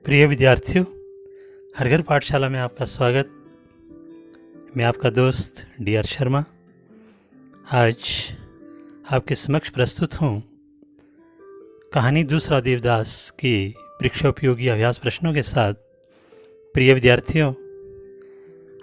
प्रिय विद्यार्थियों, हरघर पाठशाला में आपका स्वागत। मैं आपका दोस्त डी.आर. शर्मा आज आपके समक्ष प्रस्तुत हूँ कहानी दूसरा देवदास के परीक्षा उपयोगी अभ्यास प्रश्नों के साथ। प्रिय विद्यार्थियों,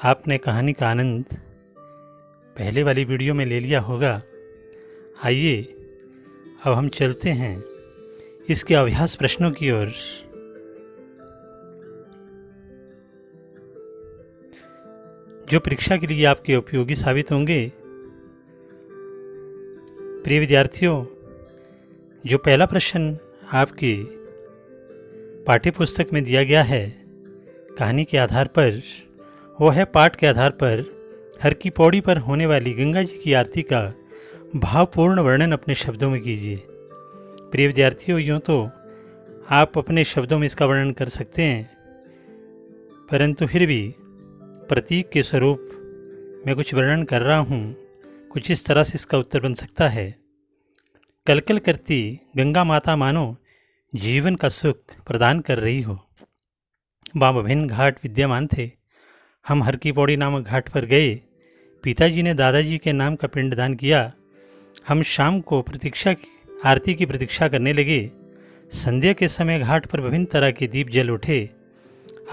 आपने कहानी का आनंद पहले वाली वीडियो में ले लिया होगा। आइए अब हम चलते हैं इसके अभ्यास प्रश्नों की ओर। जो परीक्षा के लिए आपके उपयोगी साबित होंगे। प्रिय विद्यार्थियों, जो पहला प्रश्न आपकी पाठ्य पुस्तक में दिया गया है कहानी के आधार पर, वो है पाठ के आधार पर हर की पौड़ी पर होने वाली गंगा जी की आरती का भावपूर्ण वर्णन अपने शब्दों में कीजिए। प्रिय विद्यार्थियों, यूँ तो आप अपने शब्दों में इसका वर्णन कर सकते हैं, परंतु फिर भी प्रतीक के स्वरूप मैं कुछ वर्णन कर रहा हूँ। कुछ इस तरह से इसका उत्तर बन सकता है। कलकल करती गंगा माता मानो जीवन का सुख प्रदान कर रही हो। वहाँ विभिन्न घाट विद्यमान थे। हम हर की पौड़ी नामक घाट पर गए। पिताजी ने दादाजी के नाम का पिंडदान किया। हम शाम को आरती की प्रतीक्षा करने लगे। संध्या के समय घाट पर विभिन्न तरह के दीप जल उठे।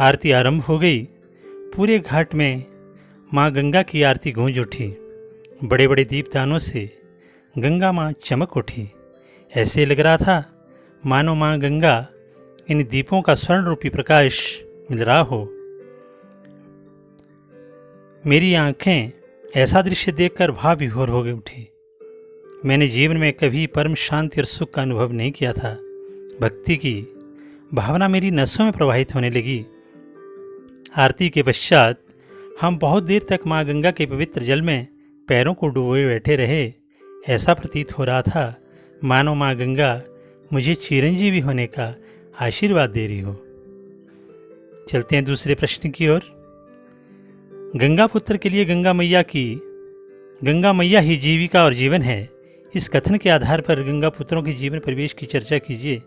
आरती आरंभ हो गई। पूरे घाट में माँ गंगा की आरती गूंज उठी। बड़े बड़े दीपदानों से गंगा माँ चमक उठी। ऐसे लग रहा था मानो माँ गंगा इन दीपों का स्वर्ण रूपी प्रकाश मिल रहा हो। मेरी आंखें ऐसा दृश्य देखकर भाव विभोर हो गई उठी। मैंने जीवन में कभी परम शांति और सुख का अनुभव नहीं किया था। भक्ति की भावना मेरी नसों में प्रवाहित होने लगी। आरती के पश्चात हम बहुत देर तक माँ गंगा के पवित्र जल में पैरों को डुबोए बैठे रहे। ऐसा प्रतीत हो रहा था मानो माँ गंगा मुझे चिरंजीवी होने का आशीर्वाद दे रही हो। चलते हैं दूसरे प्रश्न की ओर। गंगा पुत्र के लिए गंगा मैया ही जीविका और जीवन है। इस कथन के आधार पर गंगा पुत्रों के जीवन परिवेश की चर्चा कीजिए।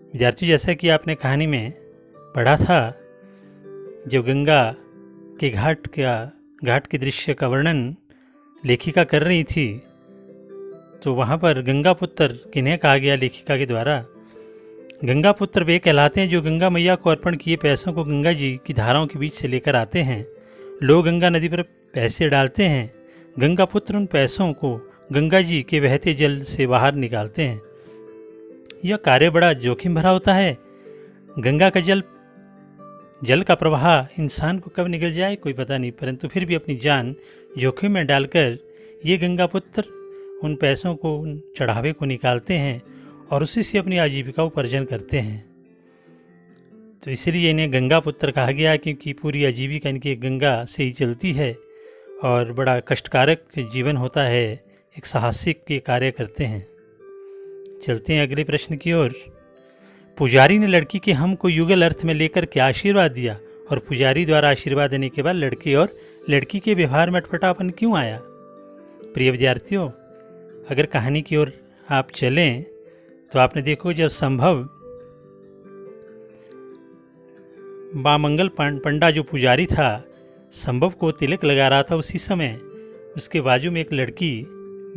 विद्यार्थियों, जैसा कि आपने कहानी में पढ़ा था, जब गंगा के घाट के दृश्य का वर्णन लेखिका कर रही थी, तो वहाँ पर गंगा पुत्र किन्हें कहा गया लेखिका के द्वारा? गंगा पुत्र वे कहलाते हैं जो गंगा मैया को अर्पण किए पैसों को गंगा जी की धाराओं के बीच से लेकर आते हैं। लोग गंगा नदी पर पैसे डालते हैं। गंगा पुत्र उन पैसों को गंगा जी के बहते जल से बाहर निकालते हैं। यह कार्य बड़ा जोखिम भरा होता है। गंगा का जल का प्रवाह इंसान को कब निकल जाए कोई पता नहीं, परंतु फिर भी अपनी जान जोखिम में डालकर ये गंगा पुत्र उन पैसों को, उन चढ़ावे को निकालते हैं और उसी से अपनी आजीविका उपार्जन करते हैं। तो इसलिए इन्हें गंगा पुत्र कहा गया, क्योंकि पूरी आजीविका इनकी गंगा से ही चलती है और बड़ा कष्टकारक जीवन होता है। एक साहसिक के कार्य करते हैं। चलते हैं अगले प्रश्न की ओर। पुजारी ने लड़की के हम को युगल अर्थ में लेकर क्या आशीर्वाद दिया, और पुजारी द्वारा आशीर्वाद देने के बाद लड़के और लड़की के व्यवहार में अटपटापन क्यों आया? प्रिय विद्यार्थियों, अगर कहानी की ओर आप चलें तो आपने देखो, जब संभव बामंगल पंडा जो पुजारी था, संभव को तिलक लगा रहा था, उसी समय उसके बाजू में एक लड़की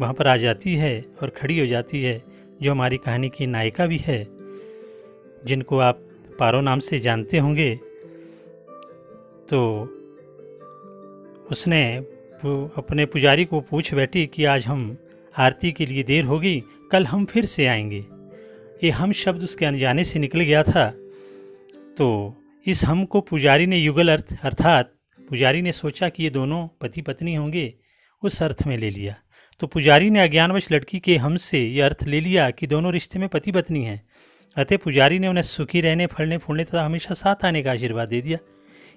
वहाँ पर आ जाती है और खड़ी हो जाती है, जो हमारी कहानी की नायिका भी है, जिनको आप पारो नाम से जानते होंगे। तो उसने अपने पुजारी को पूछ बैठी कि आज हम आरती के लिए देर होगी, कल हम फिर से आएंगे। ये हम शब्द उसके अनजाने से निकल गया था। तो इस हम को पुजारी ने युगल अर्थ अर्थात पुजारी ने सोचा कि ये दोनों पति पत्नी होंगे, उस अर्थ में ले लिया। तो पुजारी ने अज्ञानवश लड़की के हम से यह अर्थ ले लिया कि दोनों रिश्ते में पति पत्नी हैं। अतः पुजारी ने उन्हें सुखी रहने, फलने फूलने तथा हमेशा साथ आने का आशीर्वाद दे दिया।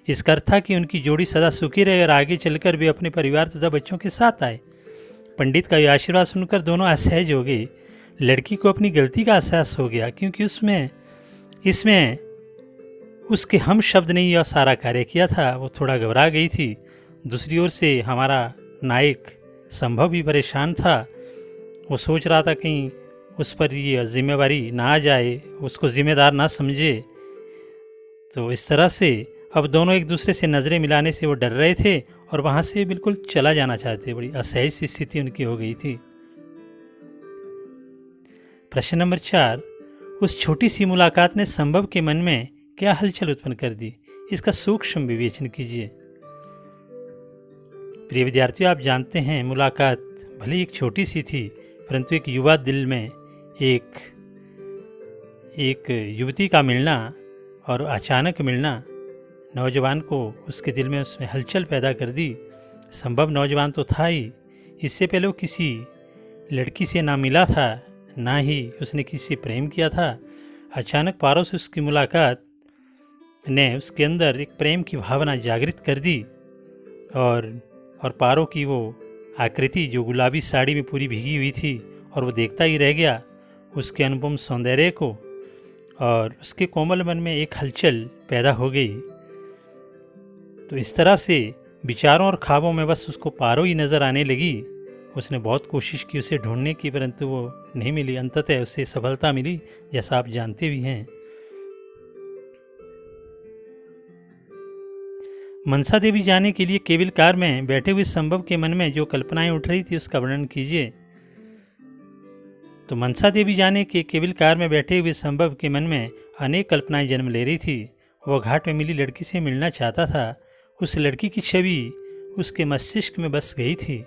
इसका अर्थ था कि उनकी जोड़ी सदा सुखी रहे और आगे चलकर वे अपने परिवार तथा बच्चों के साथ आए। पंडित का यह आशीर्वाद सुनकर दोनों असहज हो गए। लड़की को अपनी गलती का एहसास हो गया, क्योंकि इसमें उसके हम शब्द ने यह सारा कार्य किया था। वो थोड़ा घबरा गई थी। दूसरी ओर से हमारा नायक संभव भी परेशान था। वो सोच रहा था कहीं उस पर ये जिम्मेवारी ना आ जाए, उसको जिम्मेदार ना समझे, तो इस तरह से अब दोनों एक दूसरे से नज़रें मिलाने से वो डर रहे थे और वहाँ से बिल्कुल चला जाना चाहते। बड़ी असहज सी स्थिति उनकी हो गई थी। प्रश्न नंबर 4, उस छोटी सी मुलाकात ने संभव के मन में क्या हलचल उत्पन्न कर दी, इसका सूक्ष्म विवेचन कीजिए। प्रिय विद्यार्थियों, आप जानते हैं मुलाकात भले एक छोटी सी थी, परंतु एक युवा दिल में एक युवती का मिलना और अचानक मिलना नौजवान को उसके दिल में उसमें हलचल पैदा कर दी। संभव नौजवान तो था ही, इससे पहले वो किसी लड़की से ना मिला था, ना ही उसने किसी से प्रेम किया था। अचानक पारो से उसकी मुलाकात ने उसके अंदर एक प्रेम की भावना जागृत कर दी और पारो की वो आकृति जो गुलाबी साड़ी में पूरी भीगी हुई थी, और वो देखता ही रह गया उसके अनुपम सौंदर्य को, और उसके कोमल मन में एक हलचल पैदा हो गई। तो इस तरह से विचारों और ख्वाबों में बस उसको पारो ही नज़र आने लगी। उसने बहुत कोशिश की उसे ढूंढने की, परंतु वो नहीं मिली। अंततः उसे सफलता मिली, जैसा आप जानते भी हैं। मनसा देवी जाने के लिए केबिल कार में बैठे हुए संभव के मन में जो कल्पनाएं उठ रही थी उसका वर्णन कीजिए। तो मनसा देवी जाने के केबिल कार में बैठे हुए संभव के मन में अनेक कल्पनाएं जन्म ले रही थी। वह घाट में मिली लड़की से मिलना चाहता था। उस लड़की की छवि उसके मस्तिष्क में बस गई थी।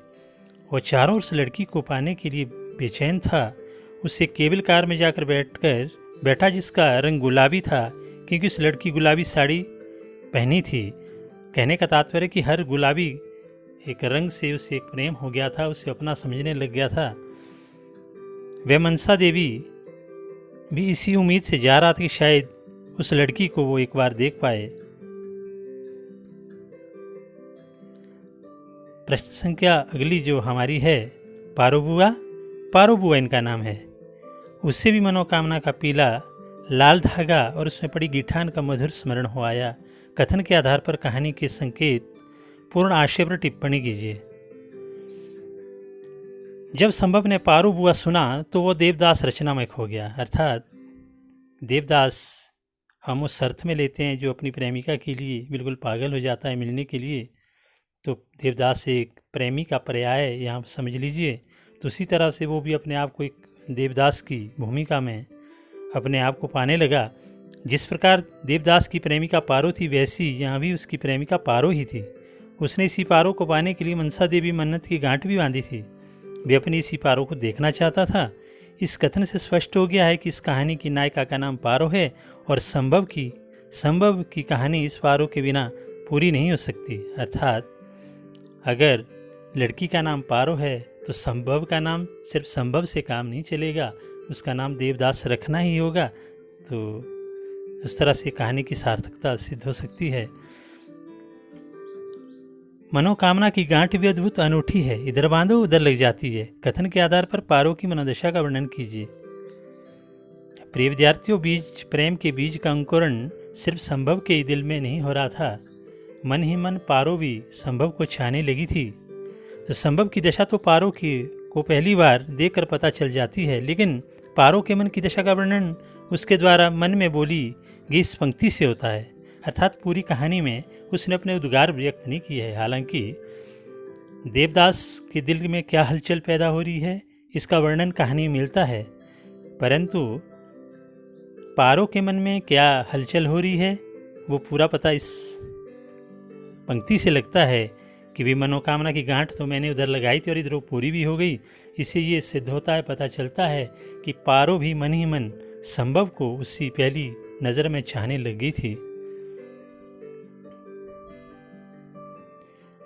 वह चारों उस लड़की को पाने के लिए बेचैन था। उसे केबिल कार में जाकर बैठा जिसका रंग गुलाबी था, क्योंकि उस लड़की गुलाबी साड़ी पहनी थी। कहने का तात्पर्य कि हर गुलाबी एक रंग से उसे एक प्रेम हो गया था, उसे अपना समझने लग गया था। वह मनसा देवी भी इसी उम्मीद से जा रहा था कि शायद उस लड़की को वो एक बार देख पाए। प्रश्न संख्या अगली जो हमारी है, पारो बुआ इनका नाम है। उससे भी मनोकामना का पीला लाल धागा और उसमें पड़ी गिठान का मधुर स्मरण हो आया। कथन के आधार पर कहानी के संकेत पूर्ण आशय पर टिप्पणी कीजिए। जब संभव ने पारो बुआ सुना तो वो देवदास रचनामय हो गया। अर्थात देवदास हम उस अर्थ में लेते हैं जो अपनी प्रेमिका के लिए बिल्कुल पागल हो जाता है मिलने के लिए, तो देवदास एक प्रेमी का पर्याय यहाँ समझ लीजिए। तो उसी तरह से वो भी अपने आप को एक देवदास की भूमिका में अपने आप को पाने लगा। जिस प्रकार देवदास की प्रेमिका पारो थी, वैसी यहाँ भी उसकी प्रेमिका पारो ही थी। उसने इसी पारो को पाने के लिए मनसा देवी मन्नत की गांठ भी बांधी थी। वे अपनी इसी पारो को देखना चाहता था। इस कथन से स्पष्ट हो गया है कि इस कहानी की नायिका का नाम पारो है और संभव की कहानी इस पारो के बिना पूरी नहीं हो सकती। अर्थात अगर लड़की का नाम पारो है तो संभव का नाम सिर्फ संभव से काम नहीं चलेगा, उसका नाम देवदास रखना ही होगा। तो उस तरह से कहानी की सार्थकता सिद्ध हो सकती है। मनोकामना की गांठ भी अद्भुत अनूठी है, इधर बांधो उधर लग जाती है। कथन के आधार पर पारो की मनोदशा का वर्णन कीजिए। प्रिय विद्यार्थियों, प्रेम के बीज का अंकुरण सिर्फ संभव के दिल में नहीं हो रहा था, मन ही मन पारो भी संभव को छाने लगी थी। तो संभव की दशा तो पारो को पहली बार देखकर पता चल जाती है, लेकिन पारो के मन की दशा का वर्णन उसके द्वारा मन में बोली गई इस पंक्ति से होता है। अर्थात पूरी कहानी में उसने अपने उद्गार व्यक्त नहीं किए है। हालांकि देवदास के दिल में क्या हलचल पैदा हो रही है इसका वर्णन कहानी में मिलता है, परंतु पारो के मन में क्या हलचल हो रही है वो पूरा पता इस पंक्ति से लगता है कि भी मनोकामना की गांठ तो मैंने उधर लगाई थी और इधर वो पूरी भी हो गई। इससे ये सिद्ध होता है, पता चलता है कि पारो भी मन ही मन संभव को उसी पहली नज़र में चाहने लग गई थी।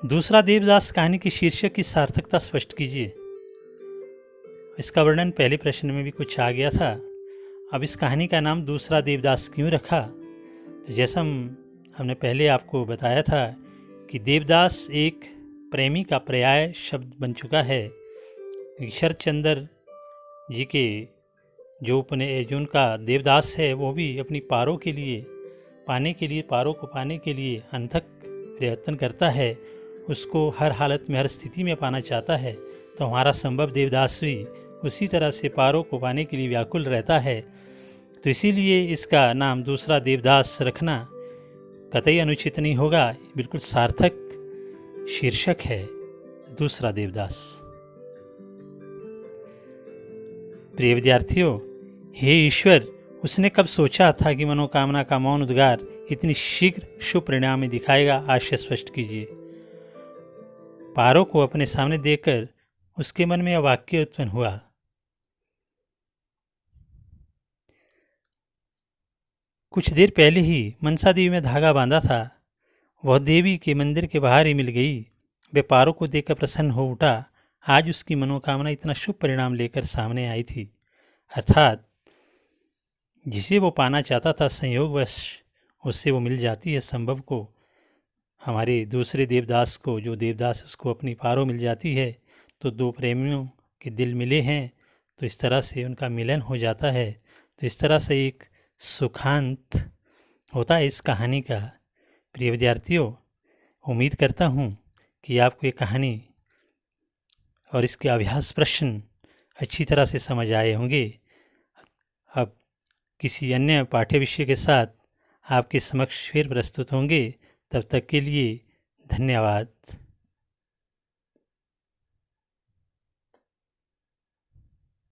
दूसरा, देवदास कहानी की शीर्षक की सार्थकता स्पष्ट कीजिए। इसका वर्णन पहले प्रश्न में भी कुछ आ गया था। अब इस कहानी का नाम दूसरा देवदास क्यों रखा? तो जैसा हमने पहले आपको बताया था कि देवदास एक प्रेमी का पर्याय शब्द बन चुका है। शरद चंद्र जी के जो उनका देवदास है वो भी अपनी पारो को पाने के लिए अनथक प्रयत्न करता है, उसको हर हालत में हर स्थिति में पाना चाहता है। तो हमारा संभव देवदास भी उसी तरह से पारो को पाने के लिए व्याकुल रहता है। तो इसीलिए इसका नाम दूसरा देवदास रखना कतई अनुचित नहीं होगा, बिल्कुल सार्थक शीर्षक है दूसरा देवदास। प्रिय विद्यार्थियों, हे ईश्वर, उसने कब सोचा था कि मनोकामना का मौन उद्गार इतनी शीघ्र शुभ परिणाम में दिखाएगा? आशय स्पष्ट कीजिए। पारो को अपने सामने देखकर उसके मन में यह वाक्य उत्पन्न हुआ। कुछ देर पहले ही मनसा देवी में धागा बांधा था, वह देवी के मंदिर के बाहर ही मिल गई। वे पारो को देखकर प्रसन्न हो उठा। आज उसकी मनोकामना इतना शुभ परिणाम लेकर सामने आई थी, अर्थात जिसे वो पाना चाहता था संयोगवश उससे वो मिल जाती है। संभव को हमारे दूसरे देवदास को, जो देवदास उसको अपनी पारो मिल जाती है, तो दो प्रेमियों के दिल मिले हैं, तो इस तरह से उनका मिलन हो जाता है। तो इस तरह से एक सुखांत होता है इस कहानी का। प्रिय विद्यार्थियों, उम्मीद करता हूँ कि आपको ये कहानी और इसके अभ्यास प्रश्न अच्छी तरह से समझ आए होंगे। अब किसी अन्य पाठ्य विषय के साथ आपके समक्ष फिर प्रस्तुत होंगे। तब तक के लिए धन्यवाद।